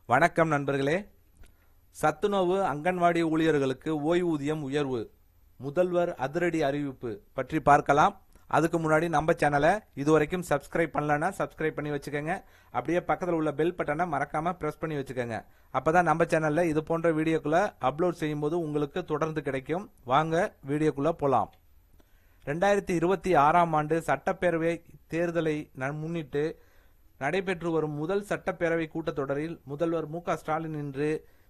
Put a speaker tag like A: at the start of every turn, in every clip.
A: வணக்கம் நண்பர்களே. சத்துணவு அங்கன்வாடி ஊழியர்களுக்கு ஓய்வூதியம் உயர்வு, முதல்வர் அதிரடி அறிவிப்பு பற்றி பார்க்கலாம். அதுக்கு முன்னாடி நம்ம சேனலை இதுவரைக்கும் சப்ஸ்கிரைப் பண்ணலன்னா சப்ஸ்கிரைப் பண்ணி வச்சுக்கோங்க. அப்படியே பக்கத்தில் உள்ள பெல் பட்டனை மறக்காம பிரஸ் பண்ணி வச்சுக்கோங்க. அப்பதான் நம்ம சேனல்ல இது போன்ற வீடியோக்குள்ள அப்லோட் செய்யும் போது உங்களுக்கு தொடர்ந்து கிடைக்கும். வாங்க வீடியோக்குள்ள போலாம். 2026ஆம் ஆண்டு சட்டப்பேரவை தேர்தலை முன்னிட்டு நடைபெற்று வரும் முதல் சட்டப்பேரவை கூட்டத்தொடரில் முதல்வர் மு.க.ஸ்டாலின் இன்று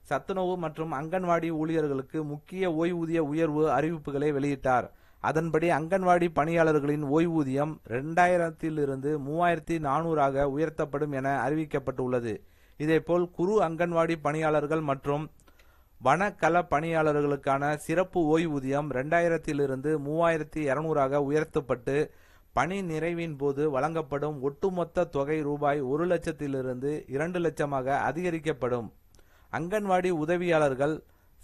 A: சத்துணவு மற்றும் அங்கன்வாடி ஊழியர்களுக்கு முக்கிய ஓய்வூதிய உயர்வு அறிவிப்புகளை வெளியிட்டார். அதன்படி அங்கன்வாடி பணியாளர்களின் ஓய்வூதியம் 2000 3400 உயர்த்தப்படும் என அறிவிக்கப்பட்டுள்ளது. இதேபோல் குறு அங்கன்வாடி பணியாளர்கள் மற்றும் வனக்கல பணியாளர்களுக்கான சிறப்பு ஓய்வூதியம் 2000 3200 உயர்த்தப்பட்டு பணி நிறைவின் போது வழங்கப்படும் ஒட்டுமொத்த தொகை ரூபாய் 1 லட்சத்திலிருந்து 2 லட்சமாக அதிகரிக்கப்படும். அங்கன்வாடி உதவியாளர்கள்,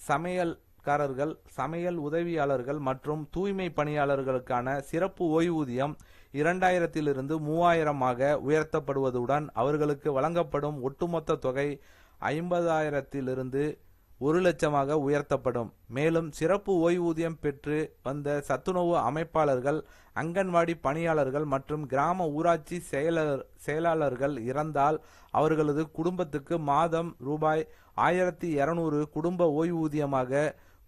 A: சமையல்காரர்கள், சமையல் உதவியாளர்கள் மற்றும் தூய்மை பணியாளர்களுக்கான சிறப்பு ஓய்வூதியம் 2000 3000 உயர்த்தப்படுவதுடன் அவர்களுக்கு வழங்கப்படும் ஒட்டுமொத்த தொகை 50,000 1 லட்சமாக உயர்த்தப்படும். மேலும் சிறப்பு ஓய்வூதியம் பெற்று வந்த சத்துணவு அமைப்பாளர்கள், அங்கன்வாடி பணியாளர்கள் மற்றும் கிராம ஊராட்சி செயலாளர்கள் இறந்தால் அவர்களது குடும்பத்துக்கு மாதம் ரூபாய் 1200 குடும்ப ஓய்வூதியமாக,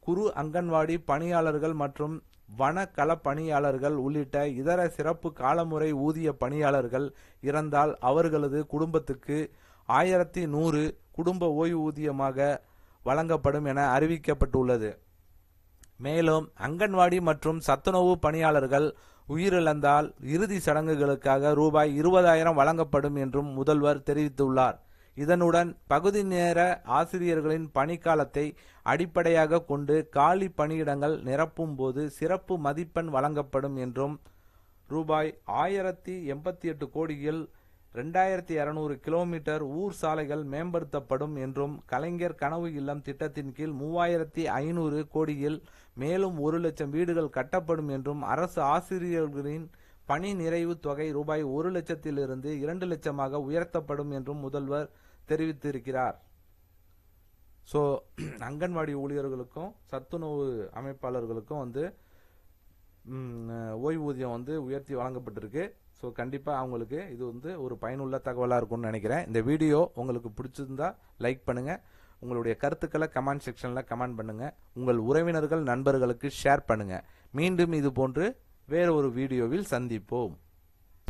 A: குறு அங்கன்வாடி பணியாளர்கள் மற்றும் வனக்கல பணியாளர்கள் உள்ளிட்ட இதர சிறப்பு காலமுறை ஊதிய பணியாளர்கள் இறந்தால் அவர்களது குடும்பத்துக்கு 1100 குடும்ப ஓய்வூதியமாக வழங்கப்படும் என அறிவிக்கப்பட்டுள்ளது. மேலும் அங்கன்வாடி மற்றும் சத்துணவு பணியாளர்கள் உயிரிழந்தால் இறுதி சடங்குகளுக்காக ரூபாய் 20,000 வழங்கப்படும் என்றும் முதல்வர் தெரிவித்துள்ளார். இதனுடன் பகுதி நேர ஆசிரியர்களின் பணிக்காலத்தை அடிப்படையாக கொண்டு காலி பணியிடங்கள் நிரப்பும் போது சிறப்பு மதிப்பெண் வழங்கப்படும் என்றும், ரூபாய் 1088 கோடியில் 2200 கிலோமீட்டர் ஊர் சாலைகள் மேம்படுத்தப்படும் என்றும், கலைஞர் கனவு இல்லம் திட்டத்தின் கீழ் 3500 கோடியில் மேலும் 1 லட்சம் வீடுகள் கட்டப்படும் என்றும், அரசு ஆசிரியர்களின் பணி நிறைவு தொகை ரூபாய் 1 லட்சத்திலிருந்து 2 லட்சமாக உயர்த்தப்படும் என்றும் முதல்வர் தெரிவித்திருக்கிறார். ஸோ அங்கன்வாடி ஊழியர்களுக்கும் சத்துணவு அமைப்பாளர்களுக்கும் ஓய்வூதியம் உயர்த்தி வழங்கப்பட்டிருக்கு. ஸோ கண்டிப்பாக அவங்களுக்கு இது ஒரு பயனுள்ள தகவலாக இருக்கும்னு நினைக்கிறேன். இந்த வீடியோ உங்களுக்கு பிடிச்சிருந்தா லைக் பண்ணுங்கள். உங்களுடைய கருத்துக்களை கமெண்ட் செக்ஷனில் கமெண்ட் பண்ணுங்கள். உங்கள் உறவினர்கள் நண்பர்களுக்கு ஷேர் பண்ணுங்கள். மீண்டும் இது போன்று வேறு ஒரு வீடியோவில் சந்திப்போம்.